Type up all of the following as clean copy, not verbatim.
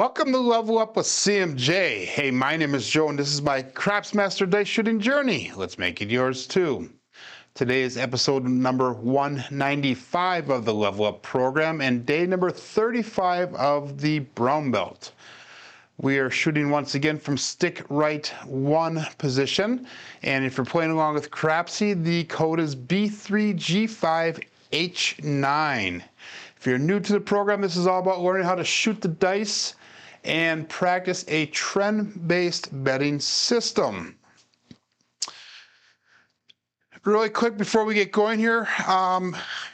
Welcome to Level Up with CMJ. Hey, my name is Joe, and this is my Craps Master Dice Shooting Journey. Let's make it yours too. Today is episode number 195 of the Level Up program and day number 35 of the Brown Belt. We are shooting once again from stick right 1 position, and if you're playing along with Crapsee, the code is B3G5H9. If you're new to the program, this is all about learning how to shoot the dice and practice a trend-based betting system. Really quick before we get going here,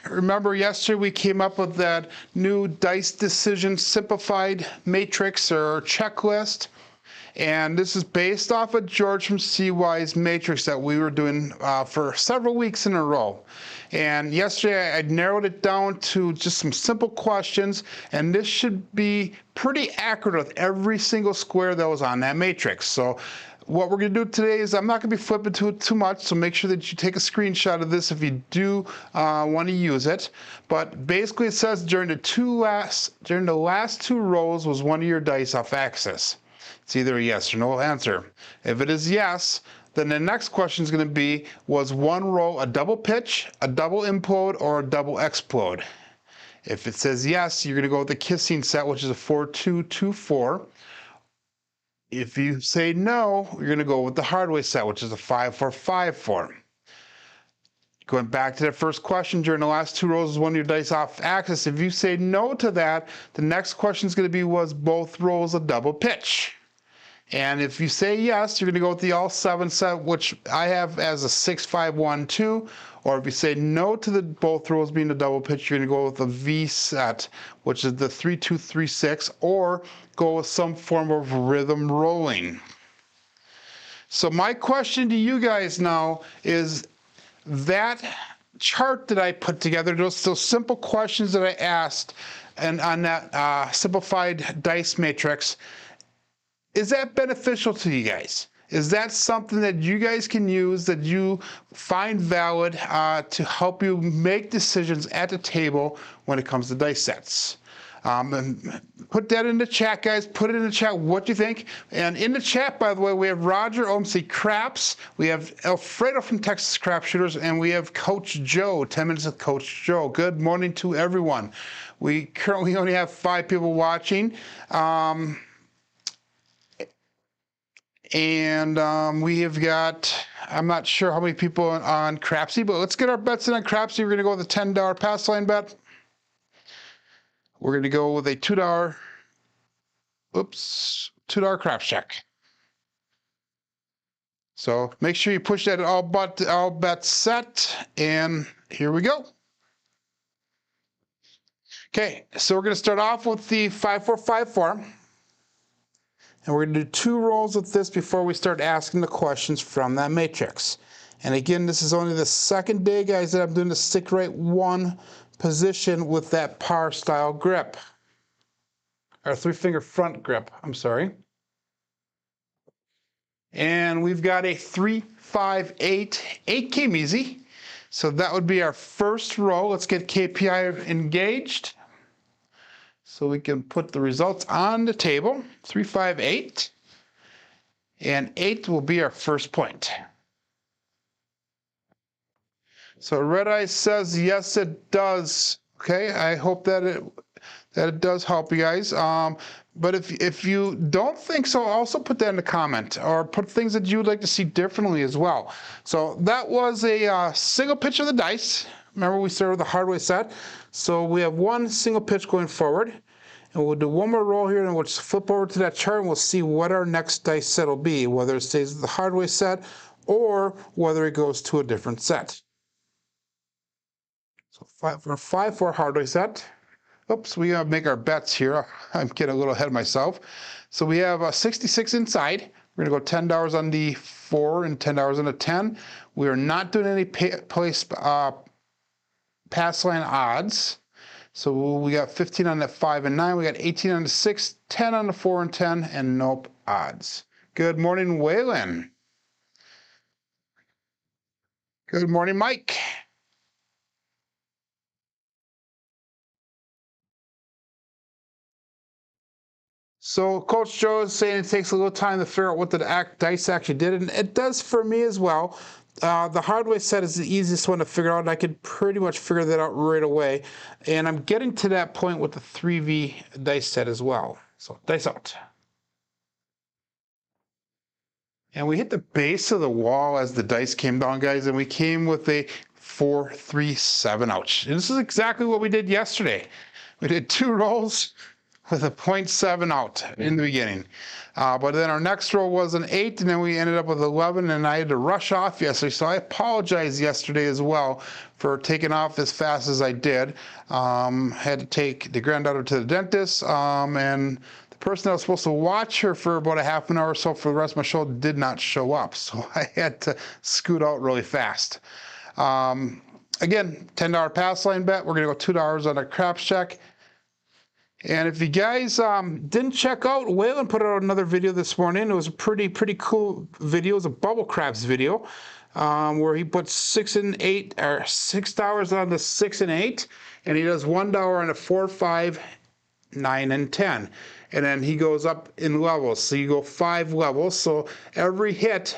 remember yesterday we came up with that new dice decision simplified matrix or checklist, and this is based off of George from CY's matrix that we were doing for several weeks in a row. And yesterday I narrowed it down to just some simple questions, and this should be pretty accurate with every single square that was on that matrix. So what we're going to do today is I'm not going to be flipping to it too much, so make sure that you take a screenshot of this if you do want to use it. But basically it says during the last two rows was one of your dice off axis. It's either a yes or no answer. If it is yes, then the next question is going to be, was one row a double pitch, a double implode, or a double explode? If it says yes, you're going to go with the kissing set, which is a 4-2-2-4. If you say no, you're going to go with the hard way set, which is a 5-4-5-4. Going back to the first question, during the last two rows is one of your dice off axis. If you say no to that, the next question is going to be, was both rows a double pitch? And if you say yes, you're going to go with the all 7 set, which I have as a 6-5-1-2. Or if you say no to the both rows being a double pitch, you're going to go with the V set, which is the 3-2-3-6, or go with some form of rhythm rolling. So my question to you guys now is that chart that I put together, those simple questions that I asked and on that simplified dice matrix, is that beneficial to you guys? Is that something that you guys can use, that you find valid to help you make decisions at the table when it comes to dice sets? And put that in the chat, guys. Put it in the chat what you think. And in the chat, by the way, we have Roger, OMC Craps, we have Alfredo from Texas Crap Shooters, and we have Coach Joe, 10 Minutes with Coach Joe. Good morning to everyone. We currently only have 5 people watching. And we have got, I'm not sure how many people on Crapsee, but let's get our bets in on Crapsee. We're going to go with a $10 pass line bet. We're going to go with a $2 craps check. So make sure you push that all bets set, and here we go. Okay, so we're going to start off with the 5-4-5-4. And we're going to do 2 rolls with this before we start asking the questions from that matrix. And again, this is only the second day, guys, that I'm doing the stick right 1 position with that par style grip. Or 3-finger front grip, I'm sorry. And we've got a 3-5-8, 8 came easy. So that would be our first roll. Let's get KPI engaged, so we can put the results on the table. 3-5-8, and 8 will be our first point. So Red Eye says yes, it does. Okay, I hope that it does help you guys. But if you don't think so, also put that in the comment, or put things that you would like to see differently as well. So that was a single pitch of the dice. Remember, we started with the hard way set. So we have 1 single pitch going forward. And we'll do 1 more roll here, and we'll just flip over to that chart, and we'll see what our next dice set will be, whether it stays with the hard way set or whether it goes to a different set. So for 5-4 hard way set. Oops, we gotta make our bets here. I'm getting a little ahead of myself. So we have 66 inside. We're gonna go $10 on the 4 and $10 on the 10. We are not doing any pass line odds. So we got 15 on that 5 and 9. We got 18 on the 6, 10 on the 4 and 10, and nope odds. Good morning, Waylon. Good morning, Mike. So Coach Joe is saying it takes a little time to figure out what the dice actually did, and it does for me as well. The hardware set is the easiest one to figure out, and I could pretty much figure that out right away. And I'm getting to that point with the 3V dice set as well. So dice out. And we hit the base of the wall as the dice came down, guys, and we came with a 4, 3, 7. Ouch. And this is exactly what we did yesterday. We did 2 rolls with a 0.7 out in the beginning. But then our next roll was an 8, and then we ended up with 11, and I had to rush off yesterday. So I apologize yesterday as well for taking off as fast as I did. Had to take the granddaughter to the dentist, and the person that was supposed to watch her for about a half an hour or so for the rest of my show did not show up. So I had to scoot out really fast. Again, $10 pass line bet. We're going to go $2 on a craps check. And if you guys didn't check out, Layla put out another video this morning. It was a pretty cool video. It was a bubble craps video where he puts $6 on the 6 and 8, and he does $1 on the 4, 5, 9, and 10. And then he goes up in levels. So you go 5 levels. So every hit,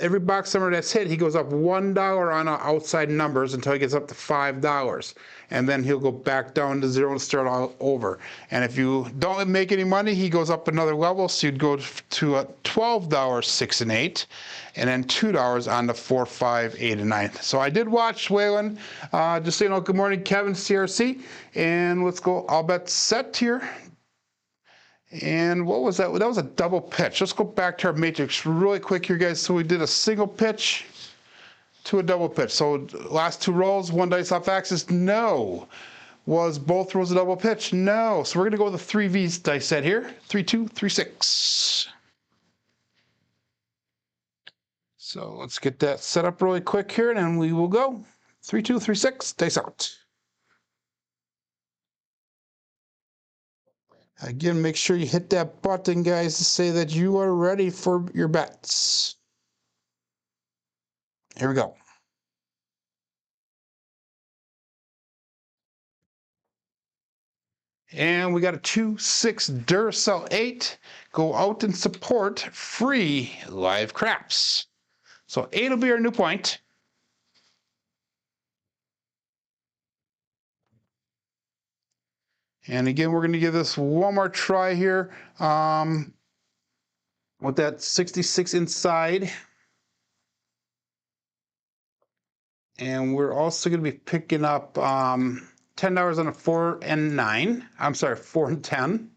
every box number that's hit, he goes up $1 on outside numbers until he gets up to $5. And then he'll go back down to 0 and start all over. And if you don't make any money, he goes up another level. So you'd go to a $12 6 and 8, and then $2 on the 4, 5, 8, and 9. So I did watch Waylon. Just so you know, good morning, Kevin, CRC. And let's go all bet set here. And what was that? That was a double pitch. Let's go back to our matrix really quick here, guys. So we did a single pitch to a double pitch. So last 2 rolls, 1 dice off axis, no. Was both rolls a double pitch? No. So we're going to go with the 3V dice set here. 3, 2, 3, 6. So let's get that set up really quick here, and then we will go 3, 2, 3, 6, dice out. Again, make sure you hit that button, guys, to say that you are ready for your bets. Here we go. And we got a 2, 6 Duracell 8. Go out and support free live craps. So 8 will be our new point. And again, we're going to give this one more try here with that 66 inside. And we're also going to be picking up $10 on a 4 and 9. I'm sorry, 4 and 10.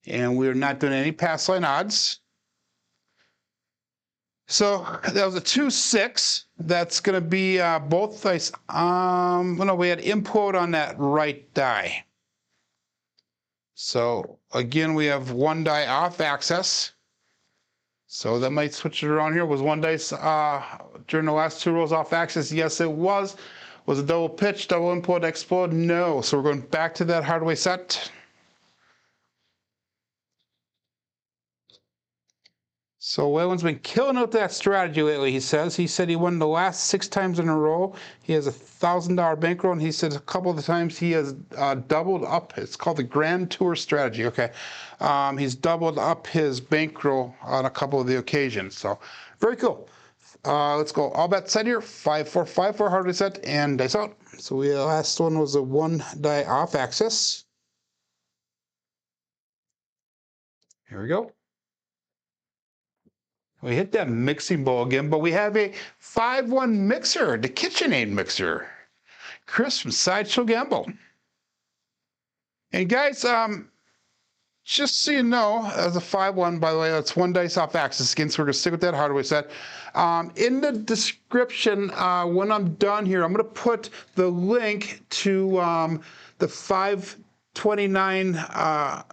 And we're not doing any pass line odds. So that was a 2, 6. That's going to be both dice. No, we had input on that right die. So again, we have 1 die off axis. So that might switch it around here. Was 1 dice during the last 2 rolls off axis? Yes, it was. Was a double pitch, double input, explode? No. So we're going back to that hardware set. So Waylon's been killing out that strategy lately, he says. He said he won the last 6 times in a row. He has a $1,000 bankroll, and he said a couple of the times he has doubled up. It's called the Grand Tour strategy. Okay, he's doubled up his bankroll on a couple of the occasions. So very cool. Let's go all bet set here. 5, 4, 5, 4 hardware set and dice out. So the last one was a 1 die off axis. Here we go. We hit that mixing bowl again, but we have a 5-1 mixer, the KitchenAid mixer. Chris from Sideshow Gamble. And guys, just so you know, as a 5-1, by the way, that's 1 dice off axis again, so we're going to stick with that hardware set. In the description, when I'm done here, I'm going to put the link to the 529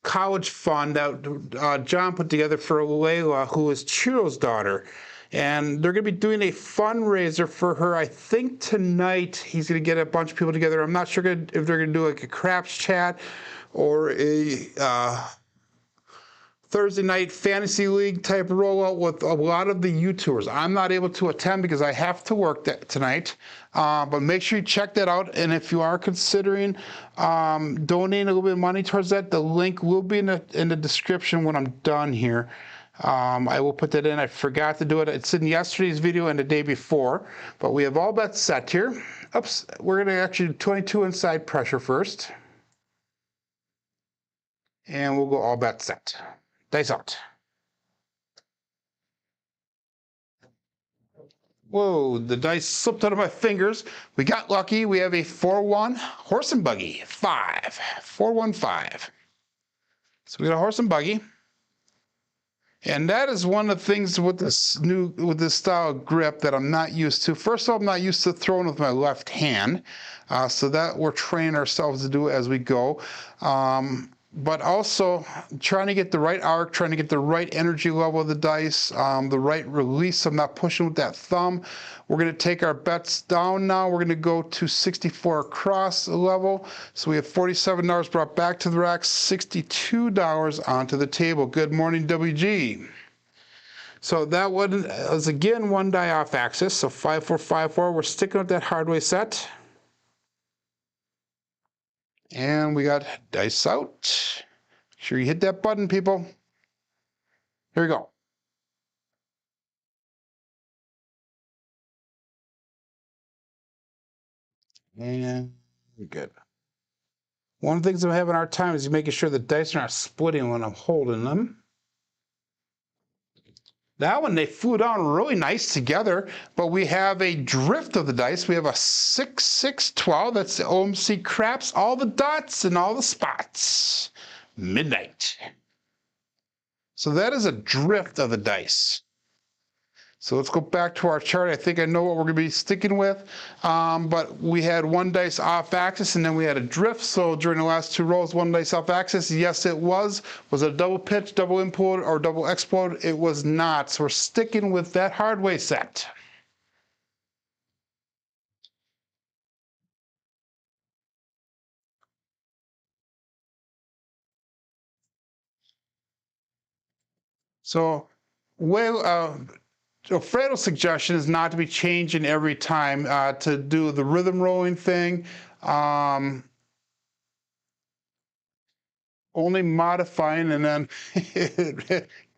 college fund that John put together for Layla, who is Ciro's daughter. And they're going to be doing a fundraiser for her, I think tonight. He's going to get a bunch of people together. I'm not sure if they're going to do like a craps chat or a Thursday night fantasy league type rollout with a lot of the YouTubers. I'm not able to attend because I have to work tonight, but make sure you check that out. And if you are considering donating a little bit of money towards that, the link will be in the description when I'm done here. I will put that in. I forgot to do it. It's in yesterday's video and the day before, but we have all bets set here. Oops, we're going to actually do 22 inside pressure first. And we'll go all bets set. Dice out. Whoa, the dice slipped out of my fingers. We got lucky. We have a 4-1 horse and buggy. 5. 4-1-5. So we got a horse and buggy. And that is one of the things with this style of grip that I'm not used to. First of all, I'm not used to throwing with my left hand. So that we're training ourselves to do as we go. But also trying to get the right arc, trying to get the right energy level of the dice, the right release. I'm not pushing with that thumb. We're going to take our bets down now. We're going to go to 64 across level. So we have $47 brought back to the rack, $62 onto the table. Good morning, WG. So that one is again one die off axis. So 5-4-5-4. We're sticking with that hardway set. And we got dice out. Make sure you hit that button, people. Here we go. And good. One of the things I'm having a hard time is making sure the dice are not splitting when I'm holding them. That one, they flew down really nice together, but we have a drift of the dice. We have a 6-6-12. That's the OMC craps, all the dots and all the spots. Midnight. So that is a drift of the dice. So let's go back to our chart. I think I know what we're going to be sticking with. But we had one dice off axis and then we had a drift. So during the last two rolls, one dice off axis. Yes, it was. Was it a double pitch, double implode, or double explode? It was not. So we're sticking with that hardway set. So, Fredo's suggestion is not to be changing every time to do the rhythm rolling thing. Only modifying and then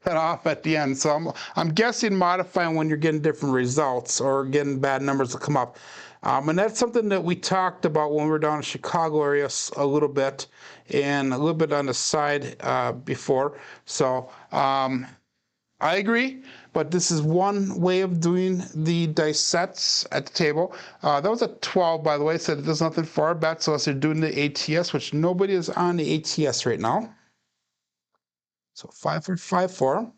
cut off at the end. So I'm guessing modifying when you're getting different results or getting bad numbers to come up. And that's something that we talked about when we were down in Chicago area a little bit and a little bit on the side before. So I agree, but this is one way of doing the dice sets at the table. That was a 12, by the way, so it does nothing for our bets unless they're doing the ATS, which nobody is on the ATS right now. So 5-4-5-4.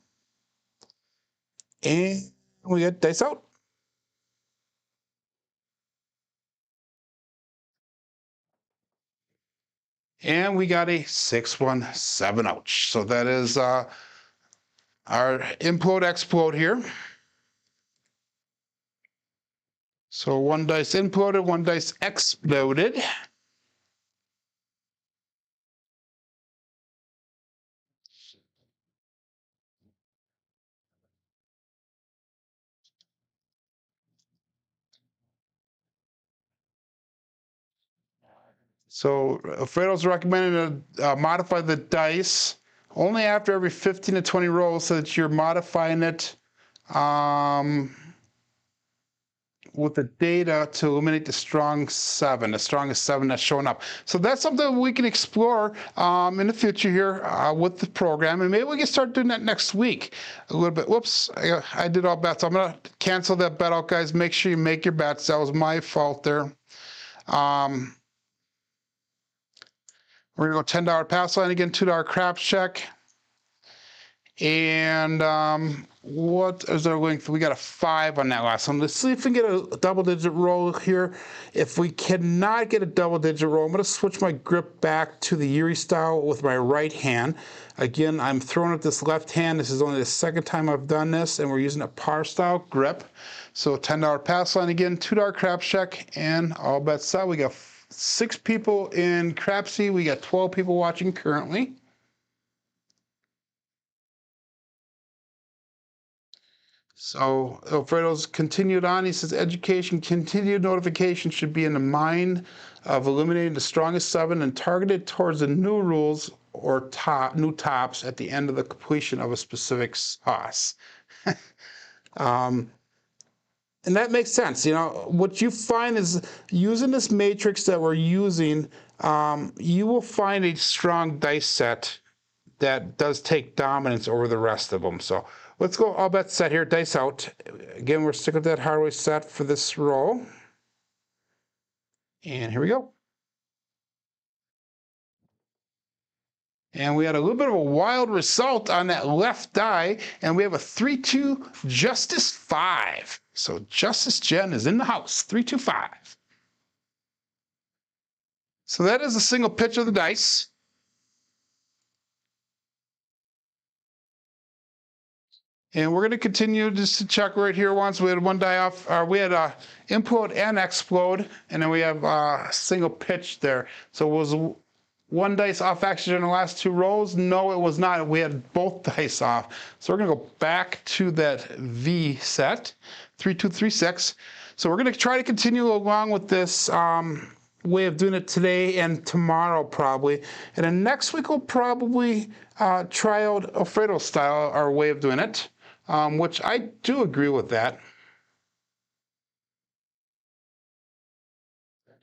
And we get dice out. And we got a 6-1-7 ouch. So that is our implode explode here. So one dice imploded, one dice exploded. So Fredo's recommending to modify the dice only after every 15 to 20 rolls so that you're modifying it with the data to eliminate the strong 7, the strongest 7 that's showing up. So that's something we can explore in the future here with the program, and maybe we can start doing that next week a little bit. Whoops, I did all bets. I'm going to cancel that bet out, guys. Make sure you make your bets. That was my fault there. We're going to go $10 pass line again, $2 craps check. And what is our length? We got a 5 on that last one. Let's see if we can get a double-digit roll here. If we cannot get a double-digit roll, I'm going to switch my grip back to the Yuri style with my right hand. Again, I'm throwing with this left hand. This is only the second time I've done this, and we're using a par style grip. So $10 pass line again, $2 craps check, and all bets set. We got 6 people in Crapsee. We got 12 people watching currently. So Alfredo's continued on. He says, education, continued notification should be in the mind of eliminating the strongest 7 and targeted towards the new rules or new tops at the end of the completion of a specific sauce. And that makes sense. You know, what you find is using this matrix that we're using, you will find a strong dice set that does take dominance over the rest of them. So let's go all bets set here, dice out. Again, we're sticking with that hardware set for this roll. And here we go. And we had a little bit of a wild result on that left die, and we have a 3-2 Justice 5. So Justice Jen is in the house, 3-2-5. So that is a single pitch of the dice. And we're going to continue just to check right here once. We had one die off, we had a implode and explode, and then we have a single pitch there. So it was one dice off action in the last 2 rolls? No, it was not. We had both dice off. So we're going to go back to that V set, 3-2-3-6. So we're going to try to continue along with this way of doing it today and tomorrow probably. And then next week we'll probably try out Alfredo style, our way of doing it, which I do agree with that.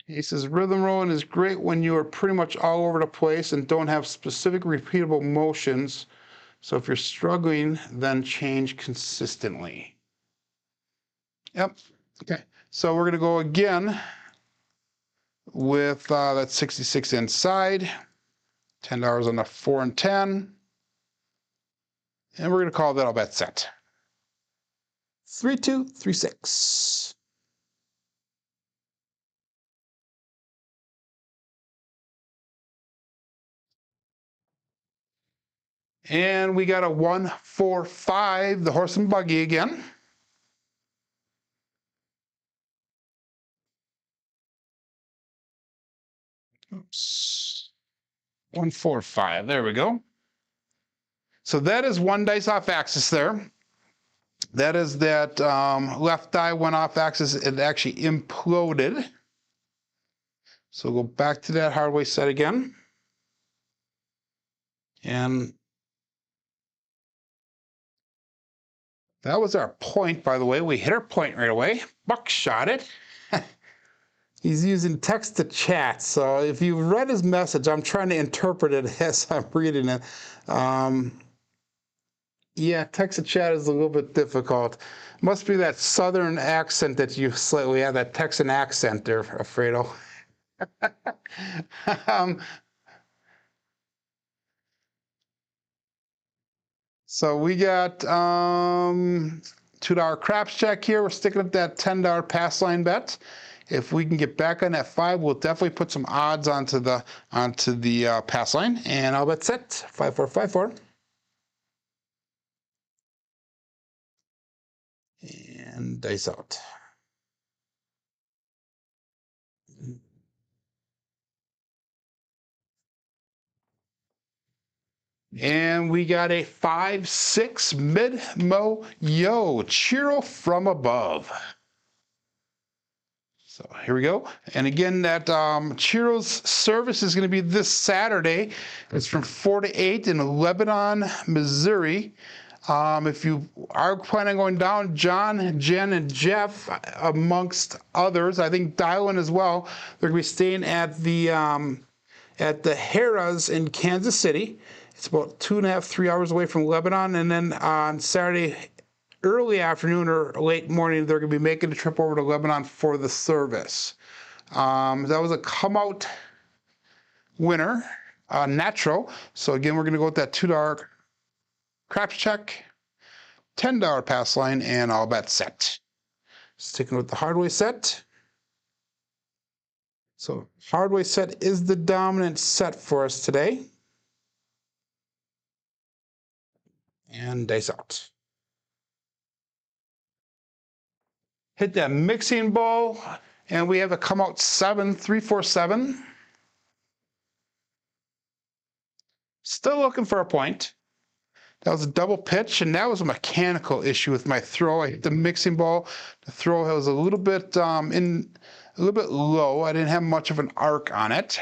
He says, rhythm rolling is great when you are pretty much all over the place and don't have specific repeatable motions. So if you're struggling, then change consistently. Yep. Okay. So we're going to go again with that 66 inside, $10 on the 4 and 10. And we're going to call that all bet set. 3-2-3-6. And we got a 1-4-5, the horse and buggy again. Oops. 1-4-5, there we go. So that is one dice off axis there. That is that left die went off axis, it actually imploded. So we'll go back to that hardware set again. And that was our point, by the way. We hit our point right away. Buck shot it. He's using text to chat. So if you've read his message, I'm trying to interpret it as I'm reading it. Yeah, text to chat is a little bit difficult. Must be that southern accent that you slightly have, that Texan accent there, Alfredo. So we got $2 craps check here. We're sticking with that $10 pass line bet. If we can get back on that 5, we'll definitely put some odds onto the pass line. And I'll bet set 5-4-5-4. And dice out. And we got a 5-6 mid-mo yo, Ciro from above. So here we go. And again, that Ciro's service is going to be this Saturday. It's from 4 to 8 in Lebanon, Missouri. If you are planning on going down, John, Jen, and Jeff, amongst others, I think Dylan as well, they're going to be staying at the Harrah's in Kansas City. It's about 2.5, 3 hours away from Lebanon. And then on Saturday, early afternoon or late morning, they're going to be making a trip over to Lebanon for the service. That was a come-out winner, natural. So again, we're going to go with that $2 craps check, $10 pass line, and all bet set. Sticking with the hardway set. So hardway set is the dominant set for us today. And dice out. Hit that mixing bowl, and we have a come out 7-3-4-7. Still looking for a point. That was a double pitch, and that was a mechanical issue with my throw. I hit the mixing bowl. The throw was a little bit low. I didn't have much of an arc on it.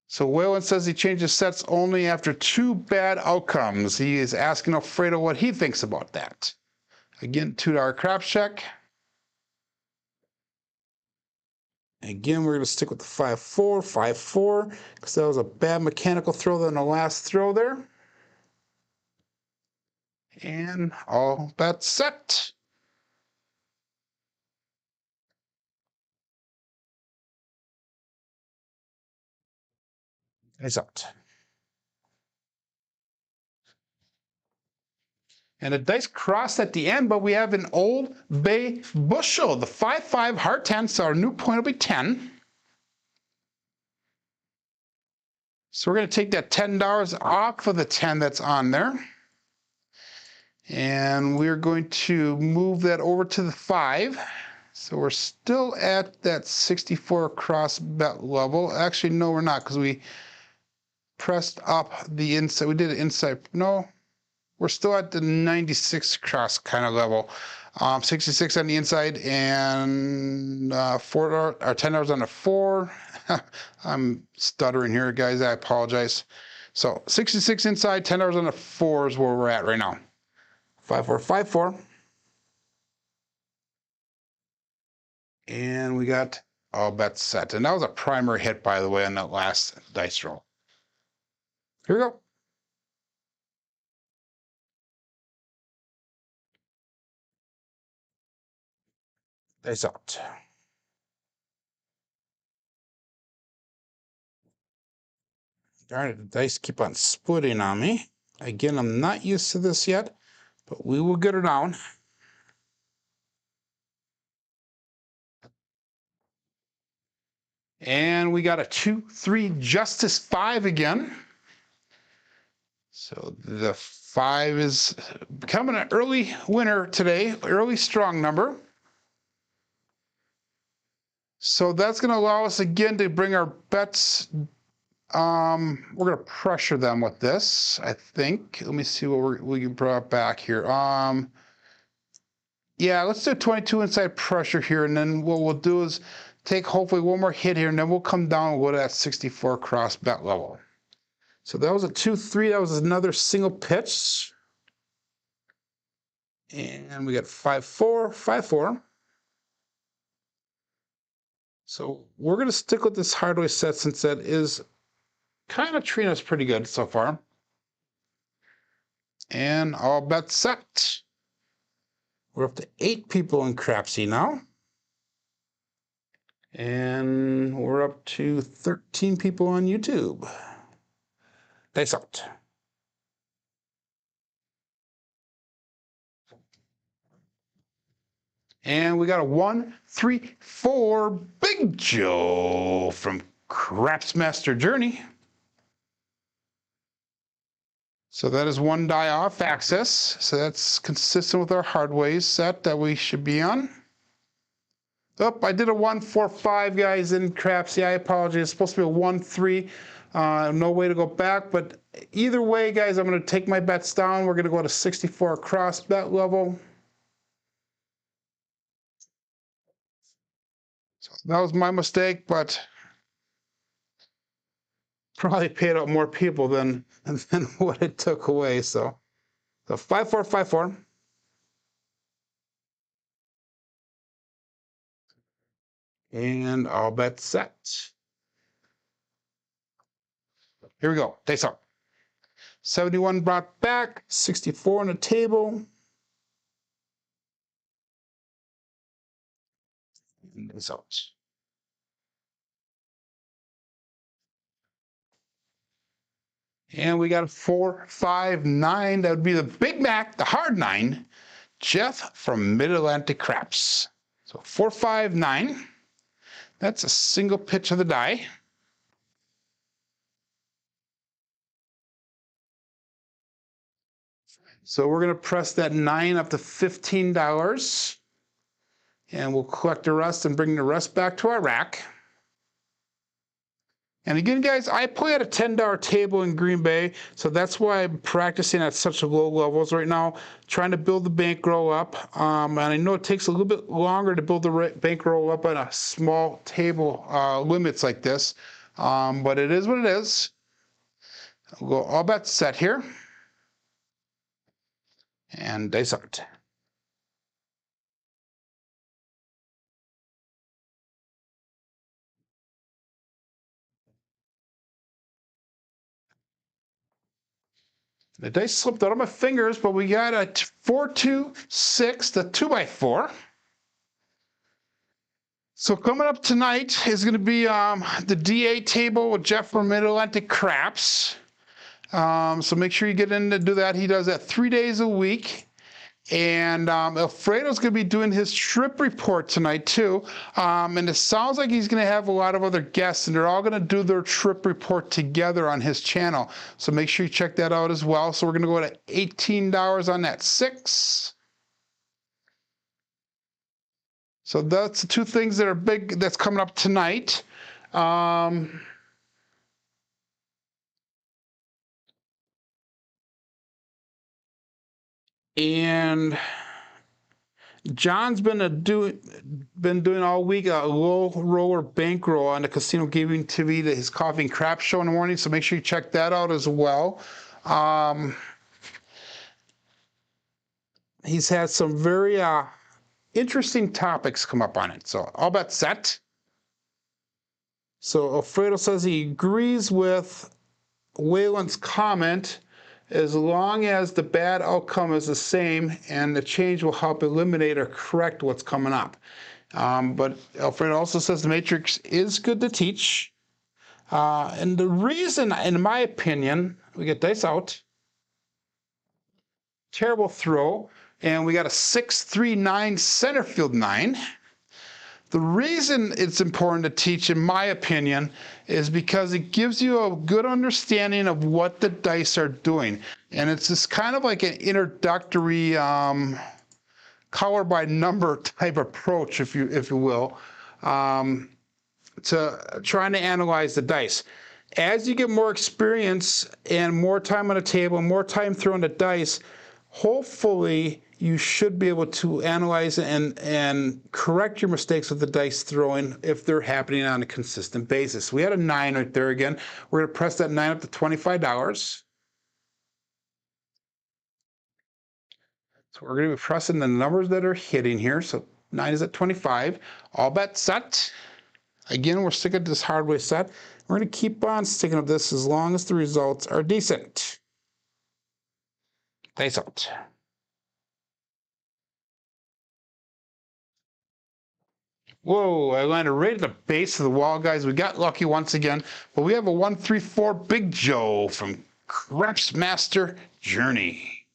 So Waylon says he changes sets only after 2 bad outcomes. He is asking Alfredo what he thinks about that. Again, $2 craps check. Again, we're going to stick with the 5-4, 5-4, because that was a bad mechanical throw than the last throw there. And all bets set. It's out. And the dice crossed at the end, but we have an Old Bay bushel. The 5-5 heart 10, so our new point will be 10. So we're going to take that $10 off of the 10 that's on there. And we're going to move that over to the 5. So we're still at that 64 cross bet level. Actually, no, we're not, because we pressed up the inside. We did it inside. No, we're still at the 96 cross kind of level. 66 on the inside and $4 or $10 on the 4. I'm stuttering here, guys. I apologize. So 66 inside, $10 on the 4 is where we're at right now. 5-4, 5-4. And we got all bets set. And that was a primary hit, by the way, on that last dice roll. Here we go. Dice out. Darn it, the dice keep on splitting on me. Again, I'm not used to this yet, but we will get her down. And we got a 2-3 Justice 5 again. So the 5 is becoming an early winner today, early strong number. So that's going to allow us again to bring our bets. We're going to pressure them with this, I think. Let me see what we can bring back here. Yeah, let's do 22 inside pressure here, and then what we'll do is take hopefully one more hit here, and then we'll come down with that 64 cross bet level. So that was a 2-3. That was another single pitch. And we got 5-4, 5-4. So we're going to stick with this hardware set since that is kind of treating us pretty good so far. And all bets set. We're up to 8 people in Crapsee now. And we're up to 13 people on YouTube. Dice out. And we got a 1-3-4 Big Joe from Crapsmaster Journey. So that is 1 die off access. So that's consistent with our hardways set that we should be on. Oh, I did a 1-4-5, guys, in Crapsee. I apologize. It's supposed to be a 1-3. No way to go back, but either way, guys, I'm going to take my bets down. We're going to go to 64 cross bet level. So that was my mistake, but probably paid out more people than what it took away. So 5-4, 5-4. And all bets set. Here we go. Dice up. 71 brought back, 64 on the table. And dice out. And we got a 4-5-9. That would be the Big Mac, the hard 9. Jeff from Mid-Atlantic Craps. So 4-5-9. That's a single pitch of the die. So we're going to press that 9 up to $15. And we'll collect the rest and bring the rest back to our rack. And again, guys, I play at a $10 table in Green Bay, so that's why I'm practicing at such low levels right now, trying to build the bankroll up. And I know it takes a little bit longer to build the bankroll up on a small table limits like this, but it is what it is. We'll go all bets set here, and dice out. The dice slipped out of my fingers, but we got a 4-2-6, the 2x4. So coming up tonight is going to be the DA table with Jeff from Mid-Atlantic Craps. So make sure you get in to do that. He does that 3 days a week. And Alfredo's going to be doing his trip report tonight too. And it sounds like he's going to have a lot of other guests, and they're all going to do their trip report together on his channel. So make sure you check that out as well. So we're going to go to $18 on that 6. So that's the two things that are big that's coming up tonight. And John's been doing all week a low roller bankroll on the Casino Gaming TV, his Coffee and Crap show in the morning. So make sure you check that out as well. He's had some very interesting topics come up on it. So all bets set. So Alfredo says he agrees with Waylon's comment, as long as the bad outcome is the same and the change will help eliminate or correct what's coming up. But Alfredo also says the Matrix is good to teach. And the reason, in my opinion, we get dice out. Terrible throw. And we got a 6-3-9 center field 9. The reason it's important to teach, in my opinion, is because it gives you a good understanding of what the dice are doing. And it's just kind of like an introductory color by number type approach, if you will, to trying to analyze the dice. As you get more experience and more time on the table, more time throwing the dice, hopefully you should be able to analyze and correct your mistakes with the dice throwing if they're happening on a consistent basis. We had a 9 right there again. We're going to press that 9 up to $25. So we're going to be pressing the numbers that are hitting here. So 9 is at 25. All bets set. Again, we're sticking to this hard way set. We're going to keep on sticking with this as long as the results are decent. Dice out. Whoa, I landed right at the base of the wall, guys. We got lucky once again, but we have a 134 Big Joe from Crapsee Journey.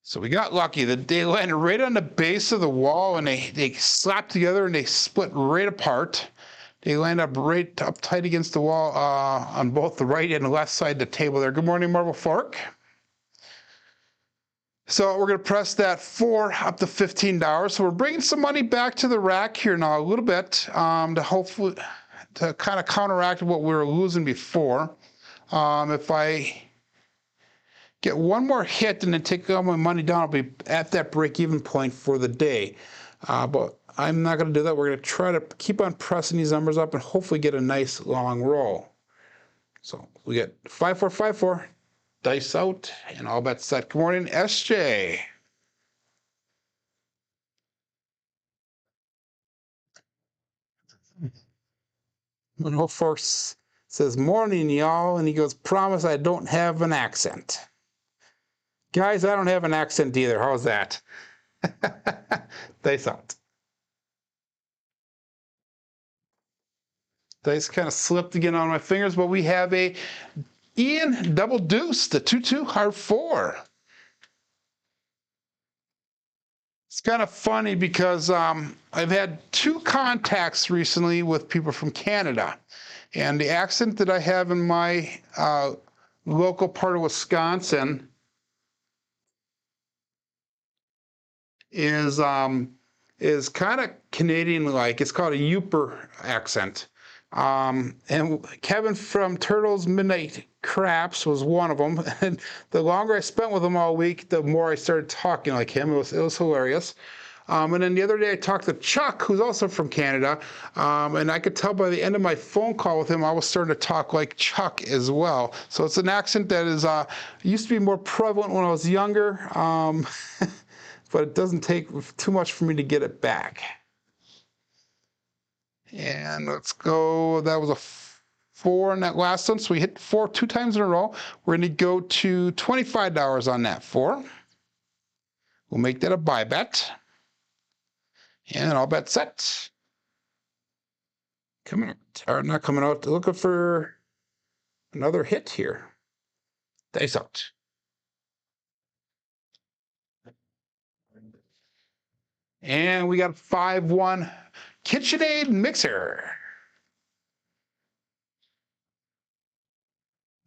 So we got lucky. They landed right on the base of the wall, and they slapped together and they split right apart. They land up right up tight against the wall on both the right and the left side of the table there. Good morning, Marble Fork. So we're going to press that 4 up to $15. So we're bringing some money back to the rack here now a little bit to hopefully to kind of counteract what we were losing before. If I get one more hit and then take all my money down, I'll be at that break-even point for the day. But I'm not going to do that. We're going to try to keep on pressing these numbers up and hopefully get a nice long roll. So we get 5454. Dice out, and all bets set. Good morning, SJ. No Force says, morning, y'all, and he goes, promise I don't have an accent. Guys, I don't have an accent either. How's that? Dice out. Dice kind of slipped again on my fingers, but we have a Ian double deuce, the 2-2 hard 4. It's kind of funny because I've had 2 contacts recently with people from Canada, and the accent that I have in my local part of Wisconsin is kind of Canadian-like. It's called a Yooper accent. And Kevin from Turtles Midnight Craps was one of them. And the longer I spent with him all week, the more I started talking like him. It was hilarious. And then the other day I talked to Chuck, who's also from Canada, and I could tell by the end of my phone call with him, I was starting to talk like Chuck as well. So it's an accent that is used to be more prevalent when I was younger, but it doesn't take too much for me to get it back. And let's go, that was a 4 on that last one, so we hit 4 2 times in a row. We're going to go to $25 on that 4. We'll make that a buy bet. And all bets set. Coming out, or not coming out, looking for another hit here. Dice out. And we got 5-1 KitchenAid mixer.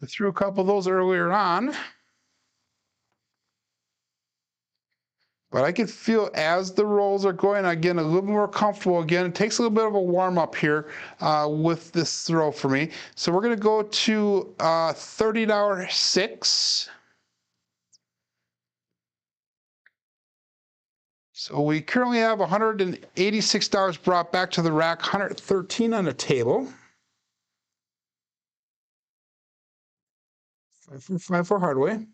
I threw a couple of those earlier on. But I can feel as the rolls are going, I get a little more comfortable again. It takes a little bit of a warm up here with this throw for me. So we're going to go to $30 6. So we currently have $186 brought back to the rack, $113 on the table. 5 for Hardway.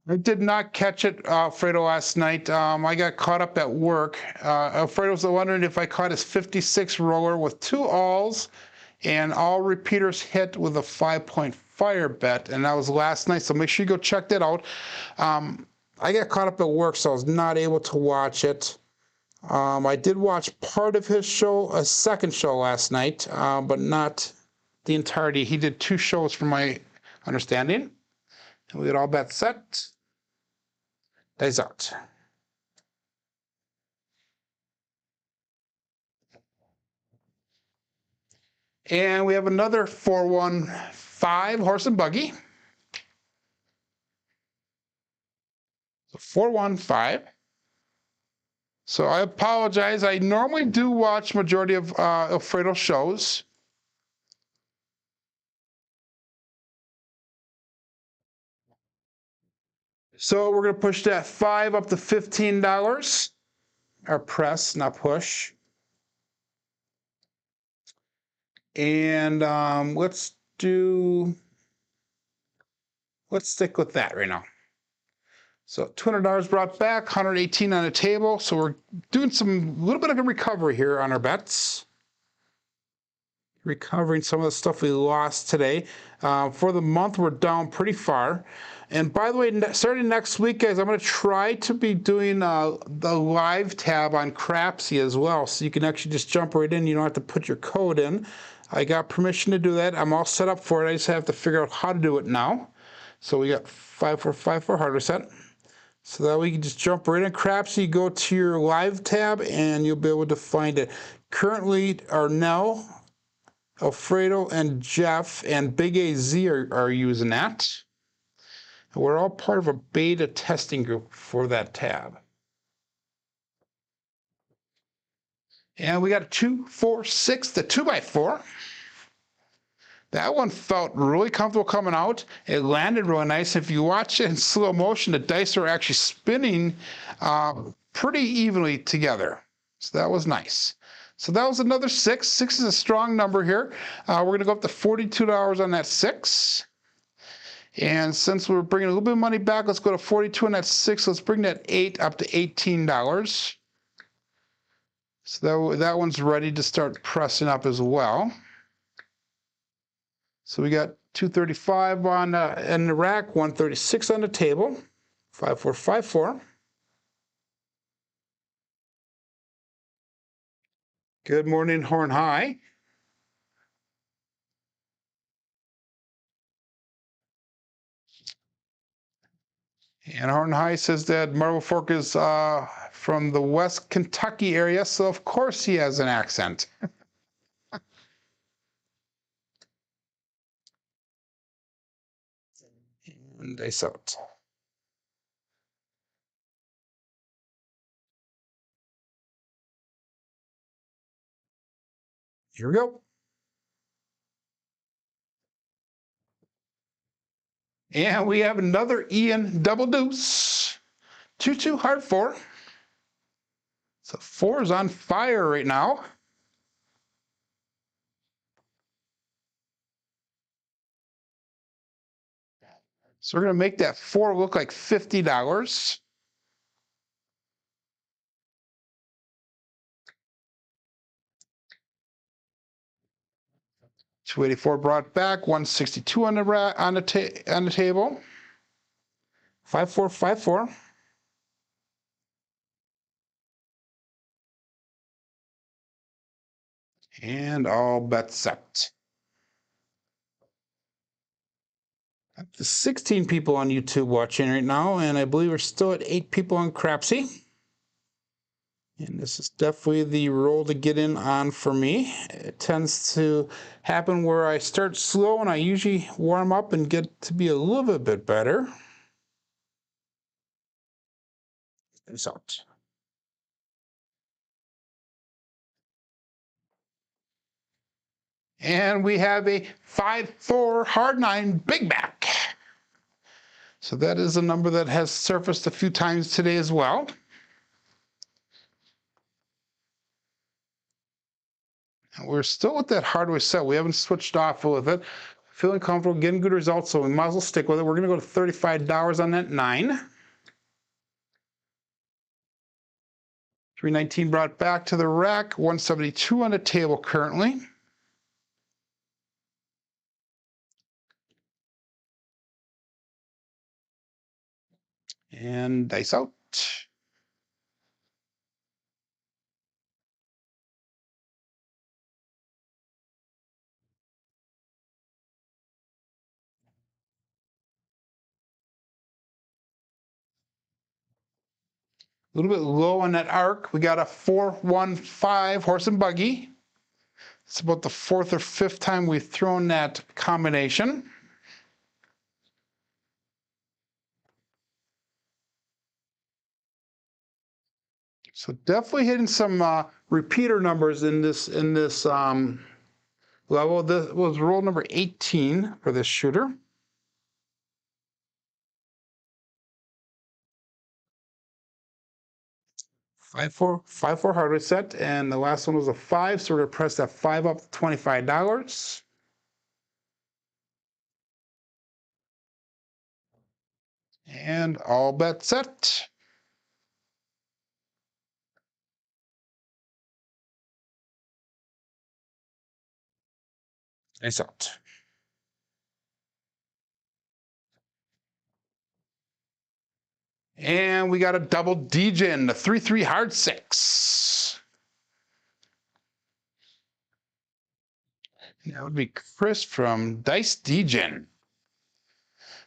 I did not catch it, Alfredo, last night. I got caught up at work. Alfredo was wondering if I caught his 56 roller with 2 alls and all repeaters hit with a 5-point fire bet, and that was last night, so make sure you go check that out. I got caught up at work, so I was not able to watch it. I did watch part of his show, a second show last night, but not the entirety. He did 2 shows from my understanding. And we got all bets set. Dice out. And we have another 4-1-5 horse and buggy. So 4-1-5. So I apologize. I normally do watch majority of Alfredo's shows. So we're going to push that 5 up to $15. Or press, not push. And let's stick with that right now. So $200 brought back, $118 on the table. So we're doing a little bit of a recovery here on our bets. Recovering some of the stuff we lost today. For the month, we're down pretty far. And by the way, starting next week, guys, I'm going to try to be doing the live tab on Crapsee as well. So you can actually just jump right in. You don't have to put your code in. I got permission to do that. I'm all set up for it. I just have to figure out how to do it now. So we got 5 for hardware set. So that we can just jump right in Crapsee, go to your live tab, and you'll be able to find it. Currently, Arnell, Alfredo, and Jeff, and Big AZ are using that. And we're all part of a beta testing group for that tab. And we got a 2, 4, 6, the 2x4. That one felt really comfortable coming out. It landed really nice. If you watch it in slow motion, the dice are actually spinning pretty evenly together. So that was nice. So that was another 6. 6 is a strong number here. We're going to go up to $42 on that 6. And since we're bringing a little bit of money back, let's go to 42 on that 6. Let's bring that 8 up to $18. So that one's ready to start pressing up as well. So we got 235 on in the rack, 136 on the table, 5454. Good morning, Horn High. And Horn High says that Marble Fork is from the West Kentucky area, so of course he has an accent. And dice out. Here we go. And we have another Ian double deuce. 2-2 hard 4. So 4 is on fire right now. So we're going to make that 4 look like $50. 284 brought back, 162 on the table. 5454. And all bets set. Up to 16 people on YouTube watching right now, and I believe we're still at 8 people on Crapsee. And this is definitely the roll to get in on for me. It tends to happen where I start slow and I usually warm up and get to be a little bit better. Result. And we have a 5-4 hard 9 big back. So that is a number that has surfaced a few times today as well. And we're still with that hardware set. We haven't switched off with it. Feeling comfortable, getting good results, so we might as well stick with it. We're going to go to $35 on that 9. 319 brought back to the rack. 172 on the table currently. And dice out. A little bit low on that arc. We got a 4-1-5 horse and buggy. It's about the 4th or 5th time we've thrown that combination. So definitely hitting some repeater numbers in this level. This was roll number 18 for this shooter. Five four hardware set, and the last one was a 5, so we're gonna press that 5 up to $25. And all bets set. Nice out. And we got a double D-Gen, the 3-3 hard 6. That would be Chris from Dice D-Gen.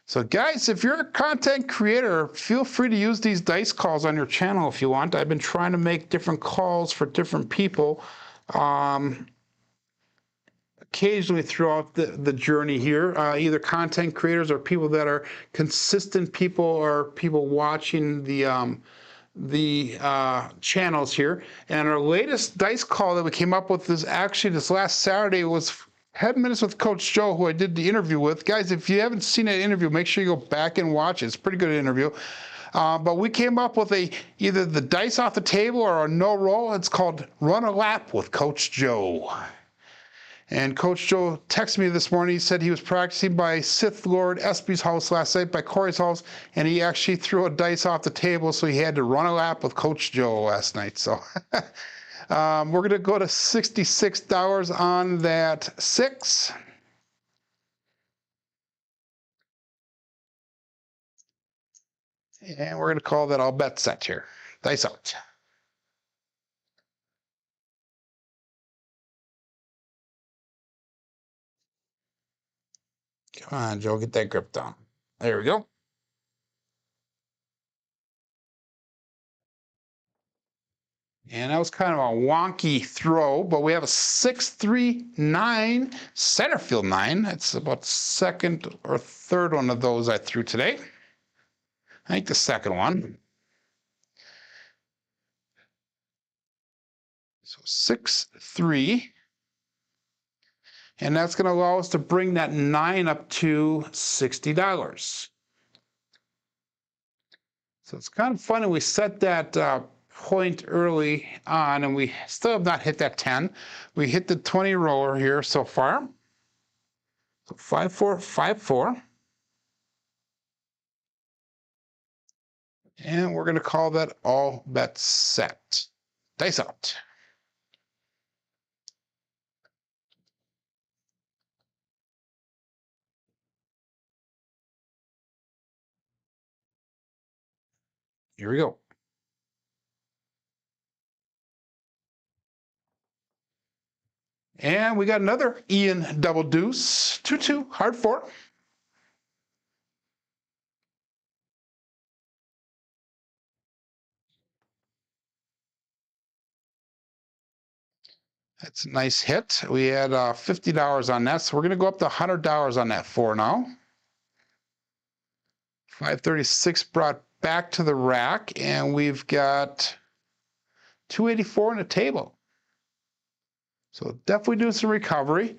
So guys, if you're a content creator, feel free to use these dice calls on your channel if you want. I've been trying to make different calls for different people occasionally throughout the journey here, either content creators or people that are consistent people or people watching the channels here. And our latest dice call that we came up with is actually this last Saturday was 10 Minutes with Coach Joe, who I did the interview with. Guys, if you haven't seen that interview, make sure you go back and watch it. It's a pretty good interview. But we came up with either the dice off the table or a no roll. It's called Run a Lap with Coach Joe. And Coach Joe texted me this morning. He said he was practicing by Sith Lord Espy's house last night, by Corey's house, and he actually threw a dice off the table, so he had to run a lap with Coach Joe last night. So we're going to go to $66 on that 6. And we're going to call that all bet set here. Dice out. Come on, Joe, get that grip down. There we go. And that was kind of a wonky throw, but we have a 6-3-9 center field 9. That's about second or third one of those I threw today. I think the second one. So 6-3. And that's going to allow us to bring that 9 up to $60. So it's kind of funny, we set that point early on and we still have not hit that 10. We hit the 20 roller here so far. So 5, 4, 5, 4. And we're going to call that all bets set. Dice out. Here we go. And we got another Ian double deuce. 2-2, hard 4. That's a nice hit. We had $50 on that, so we're going to go up to $100 on that 4 now. 536 brought back to the rack, and we've got 284 on the table. So definitely doing some recovery.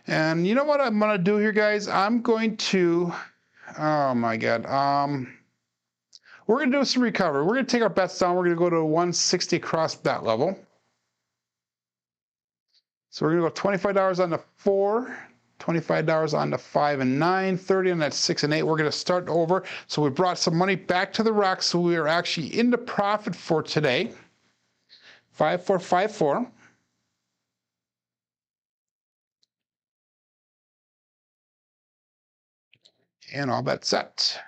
And you know what I'm going to do here, guys? I'm going to, oh my God, we're going to do some recovery. We're going to take our bets down. We're going to go to 160 across bet level. So we're going to go $25 on the 4, $25 on the 5 and 9, 30 on that 6 and 8. We're going to start over. So we brought some money back to the rack, so we are actually in the profit for today. 5, 4, 5, 4. And all bets set.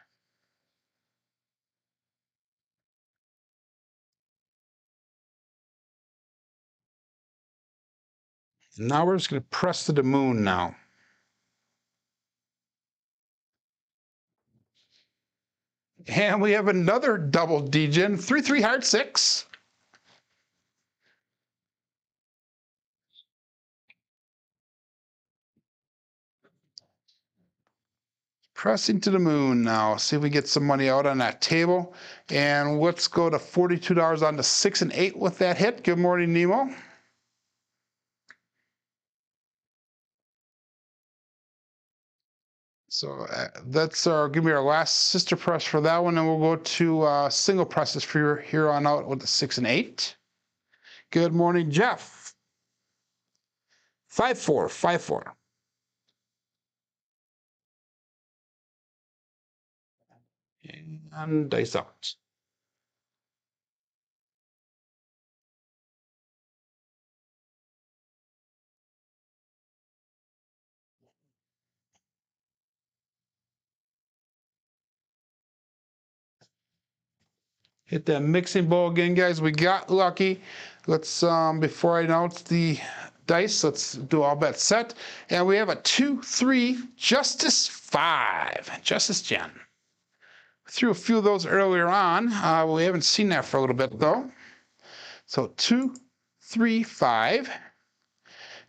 Now we're just going to press to the moon now. And we have another double degen, 3-3 hard 6. Pressing to the moon now. See if we get some money out on that table. And let's go to $42 on the 6 and 8 with that hit. Good morning, Nemo. So that's give me our last sister press for that one, and we'll go to single presses for here on out with the 6 and 8. Good morning, Jeff. 5, 4, 5, 4. And dice out. Hit that mixing bowl again, guys. We got lucky. Let's, before I announce the dice, let's do all bets set. And we have a 2, 3, Justice 5. Justice Gen. Threw a few of those earlier on. We haven't seen that for a little bit, though. So 2, 3, 5.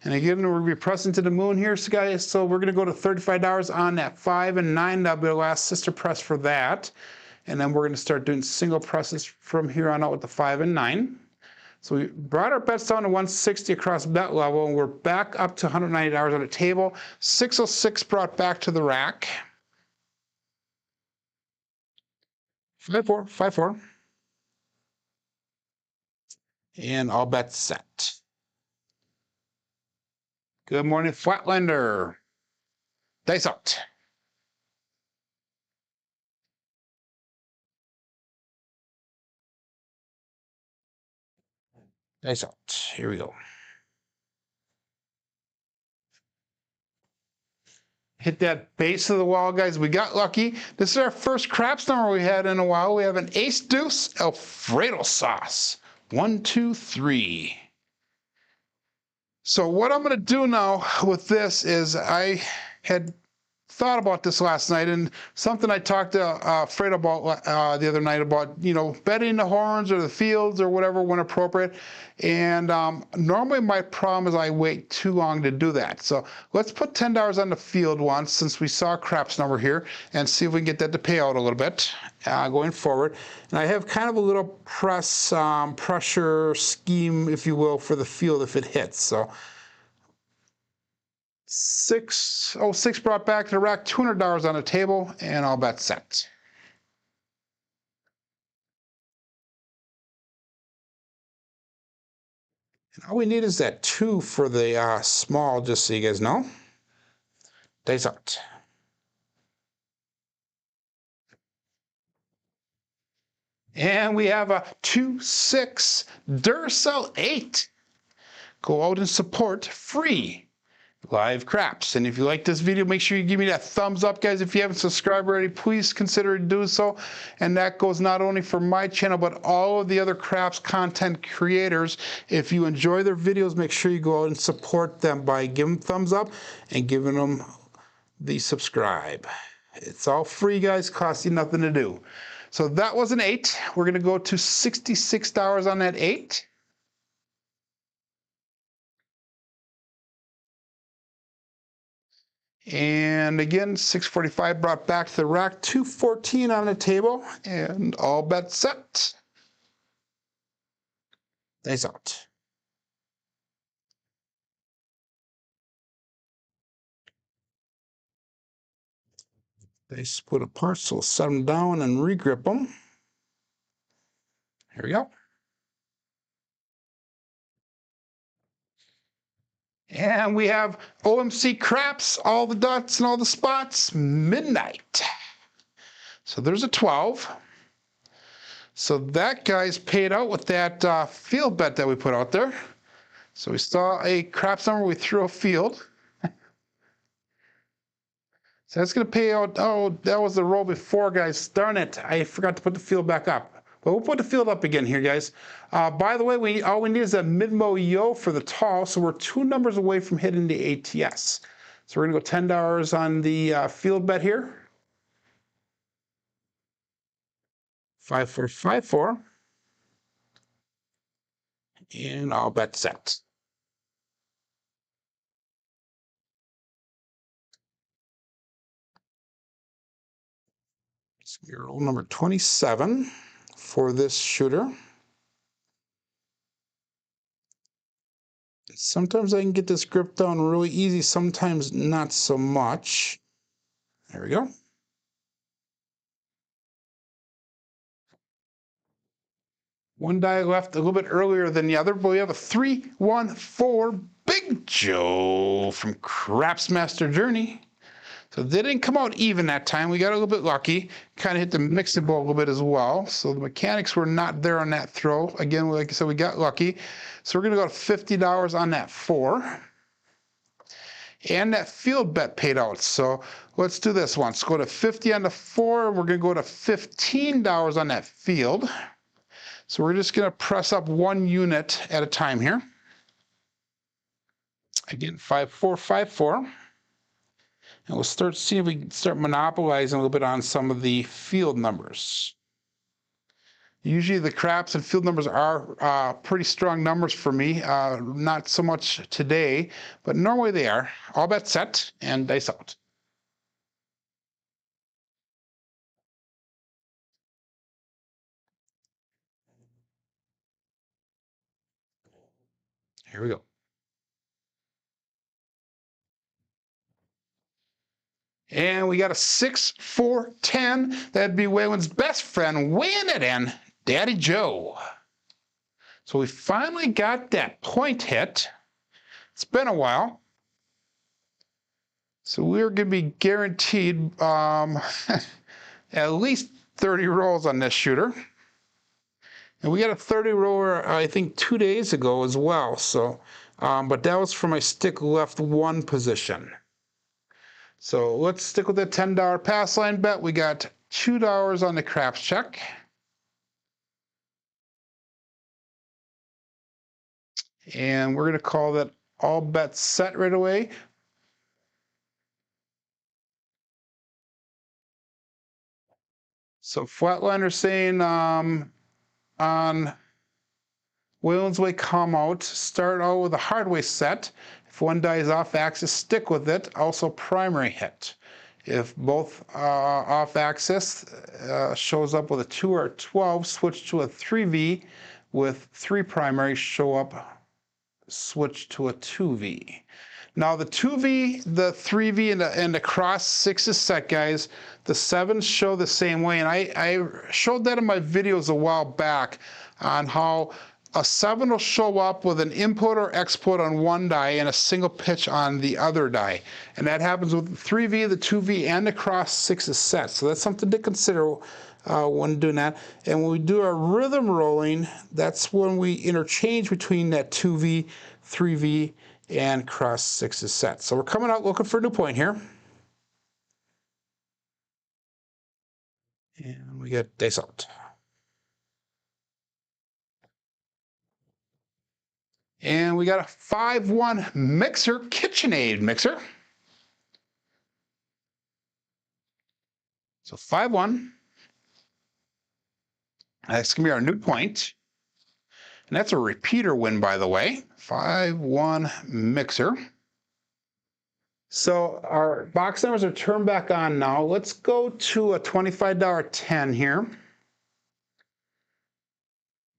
And again, we're going to be pressing to the moon here, so guys. So we're going to go to $35 on that 5 and 9. That'll be the last sister press for that. And then we're going to start doing single presses from here on out with the 5 and 9. So we brought our bets down to 160 across bet level, and we're back up to $190 on the table. 606 brought back to the rack. 5, 4, 5, 4. And all bets set. Good morning, Flatlander. Dice out. Dice out. Here we go. Hit that base of the wall, guys. We got lucky. This is our first craps number we had in a while. We have an ace deuce Alfredo sauce. 1, 2, 3. So what I'm going to do now with this is I had thought about this last night, and something I talked to Fred about the other night about, you know, betting the horns or the fields or whatever when appropriate. And normally my problem is I wait too long to do that. So let's put $10 on the field once, since we saw a craps number here, and see if we can get that to pay out a little bit going forward. And I have kind of a little pressure scheme, if you will, for the field if it hits. So 606 brought back to the rack, $200 on the table, and all bets set. And all we need is that 2 for the small, just so you guys know. Dice out. And we have a 2-6 Duracell 8. Go out and support free live craps. And if you like this video, make sure you give me that thumbs up, guys. If you haven't subscribed already, please consider doing so. And that goes not only for my channel, but all of the other craps content creators. If you enjoy their videos, make sure you go out and support them by giving them thumbs up and giving them the subscribe. It's all free, guys. Costs you nothing to do. So that was an 8. We're going to go to $66 on that 8. And again, 645 brought back to the rack, 214 on the table, and all bets set. Dice out. They split apart, so we'll set them down and regrip them. Here we go. And we have OMC Craps, all the dots and all the spots, midnight. So there's a 12. So that guy's paid out with that field bet that we put out there. So we saw a craps number, we threw a field. So that's going to pay out. Oh, that was the roll before, guys. Darn it. I forgot to put the field back up. But we'll put the field up again here, guys. By the way, all we need is a mid-mo yo for the tall, so we're 2 numbers away from hitting the ATS. So we're going to go $10 on the field bet here. 5454. And all bet set. Roll number 27 for this shooter. Sometimes I can get this grip down really easy, sometimes not so much. There we go. One die left a little bit earlier than the other, but we have a 314 Big Joe from Craps Master Journey. So they didn't come out even that time. We got a little bit lucky. Kind of hit the mixing bowl a little bit as well. So the mechanics were not there on that throw. Again, like I said, we got lucky. So we're going to go to $50 on that 4. And that field bet paid out. So let's do this one. Let's go to 50 on the 4. We're going to go to $15 on that field. So we're just going to press up 1 unit at a time here. Again, 5454. And we'll start seeing if we can start monopolizing a little bit on some of the field numbers. Usually the craps and field numbers are pretty strong numbers for me. Not so much today, but normally they are. All bets set and dice out. Here we go. And we got a 6, 4, 10. That'd be Waylon's best friend weighing it in, Daddy Joe. So we finally got that point hit. It's been a while. So we're going to be guaranteed at least 30 rolls on this shooter. And we got a 30 roller, I think, 2 days ago as well. So, but that was for my stick left 1 position. So let's stick with the $10 pass line bet. We got $2 on the craps check. And we're going to call that all bets set right away. So Flatliner saying on Waylon's Way come out, start out with a hard way set. If one die is off axis, stick with it. Also primary hit. If both off axis shows up with a 2 or a 12, switch to a 3V. With 3 primary, show up, switch to a 2V. Now the 2V, the 3V, and the cross 6 set, guys, the 7s show the same way. And I showed that in my videos a while back on how a 7 will show up with an input or output on one die and a single pitch on the other die. And that happens with the 3V, the 2V, and the cross 6 set. So that's something to consider when doing that. And when we do our rhythm rolling, that's when we interchange between that 2V, 3V, and cross 6 set. So we're coming out looking for a new point here. And we get dice out. And we got a 5-1 mixer, KitchenAid mixer. So 5-1. That's going to be our new point. And that's a repeater win, by the way. 5-1 mixer. So our box numbers are turned back on now. Let's go to a $25 10 here.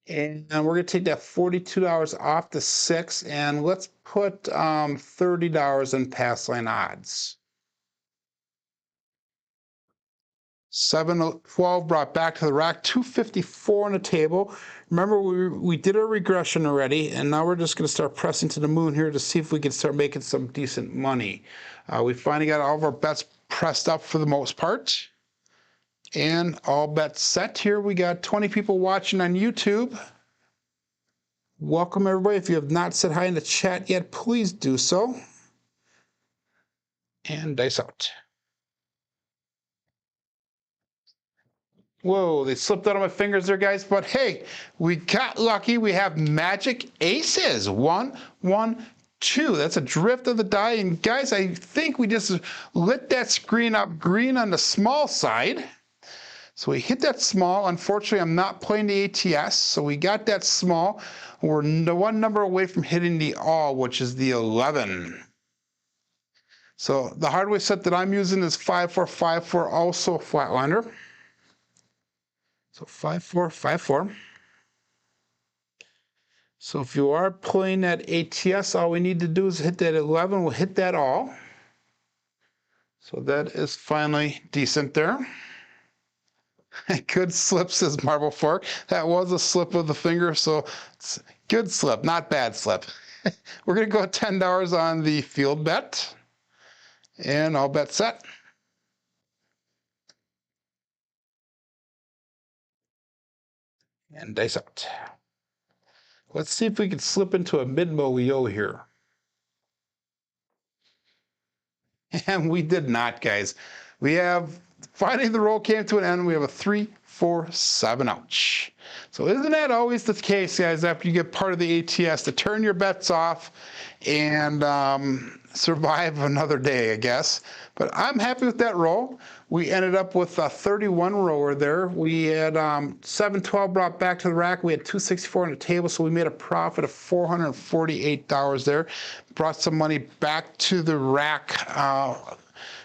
And we're going to take that $42 off the 6, and let's put $30 in pass line odds. 712 brought back to the rack, 254 on the table. Remember, we did a regression already, and now we're just going to start pressing to the moon here to see if we can start making some decent money. We finally got all of our bets pressed up for the most part. And all bets set here. We got 20 people watching on YouTube. Welcome, everybody. If you have not said hi in the chat yet, please do so. And dice out. Whoa, they slipped out of my fingers there, guys. But hey, we got lucky. We have magic aces. 1, 1, 2. That's a drift of the die. And guys, I think we just lit that screen up green on the small side. So we hit that small. Unfortunately, I'm not playing the ATS, so we got that small. We're one number away from hitting the all, which is the 11. So the hardware set that I'm using is 5454, also a flatliner. So 5454. So if you are playing that ATS, all we need to do is hit that 11. We'll hit that all. So that is finally decent there. Good slip, says Marble Fork. That was a slip of the finger, so it's good slip, not bad slip. We're going to go $10 on the field bet. And all bet set. And dice out. Let's see if we can slip into a mid-mo here. And we did not, guys. We have, finally the roll came to an end. We have a 3, 4, 7, ouch. So isn't that always the case, guys, after you get part of the ATS, to turn your bets off and survive another day, I guess. But I'm happy with that roll. We ended up with a 31 rower there. We had 712 brought back to the rack. We had 264 on the table, so we made a profit of $448 there. Brought some money back to the rack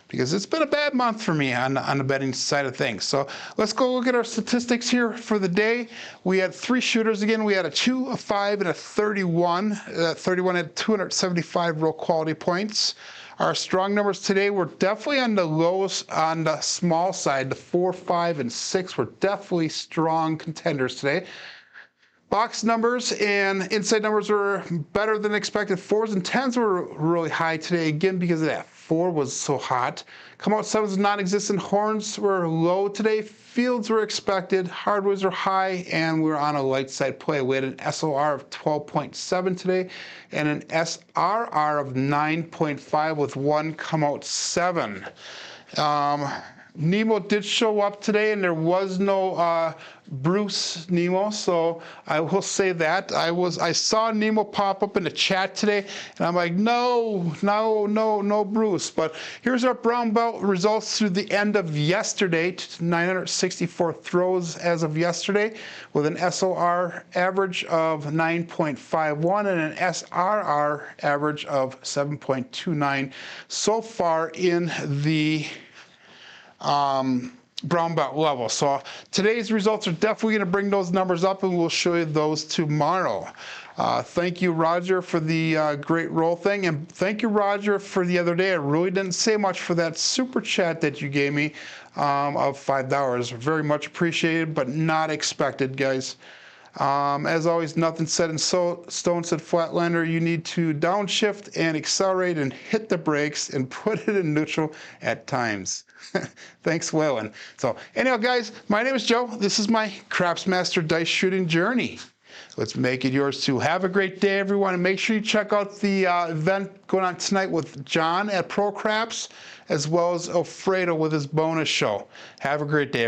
because it's been a bad month for me on the betting side of things. So let's go look at our statistics here for the day. We had 3 shooters again. We had a 2, a 5, and a 31. 31 had 275 roll quality points. Our strong numbers today were definitely on the lowest, on the small side. The 4, 5, and 6 were definitely strong contenders today. Box numbers and inside numbers were better than expected. 4s and 10s were really high today, again, because of that 4 was so hot. Come out 7s non-existent. Horns were low today. Fields were expected. Hardwoods were high, and we were on a light side play. We had an SOR of 12.7 today and an SRR of 9.5 with 1 come out 7. Nemo did show up today, and there was no Bruce Nemo, so I will say that. I saw Nemo pop up in the chat today, and I'm like, no Bruce. But here's our brown belt results through the end of yesterday. 964 throws as of yesterday, with an SOR average of 9.51 and an SRR average of 7.29 so far in the brown belt level. So today's results are definitely going to bring those numbers up, and we'll show you those tomorrow. Thank you, Roger, for the great roll thing. And thank you, Roger, for the other day. I really didn't say much for that super chat that you gave me of $5. Very much appreciated, but not expected, guys. As always, nothing set in stone, said Flatlander. You need to downshift and accelerate and hit the brakes and put it in neutral at times. Thanks, Waylon. So anyhow, guys, my name is Joe. This is my Craftsmaster dice shooting journey. Let's make it yours too. Have a great day, everyone, and make sure you check out the event going on tonight with John at Pro Craps, as well as Alfredo with his bonus show. Have a great day.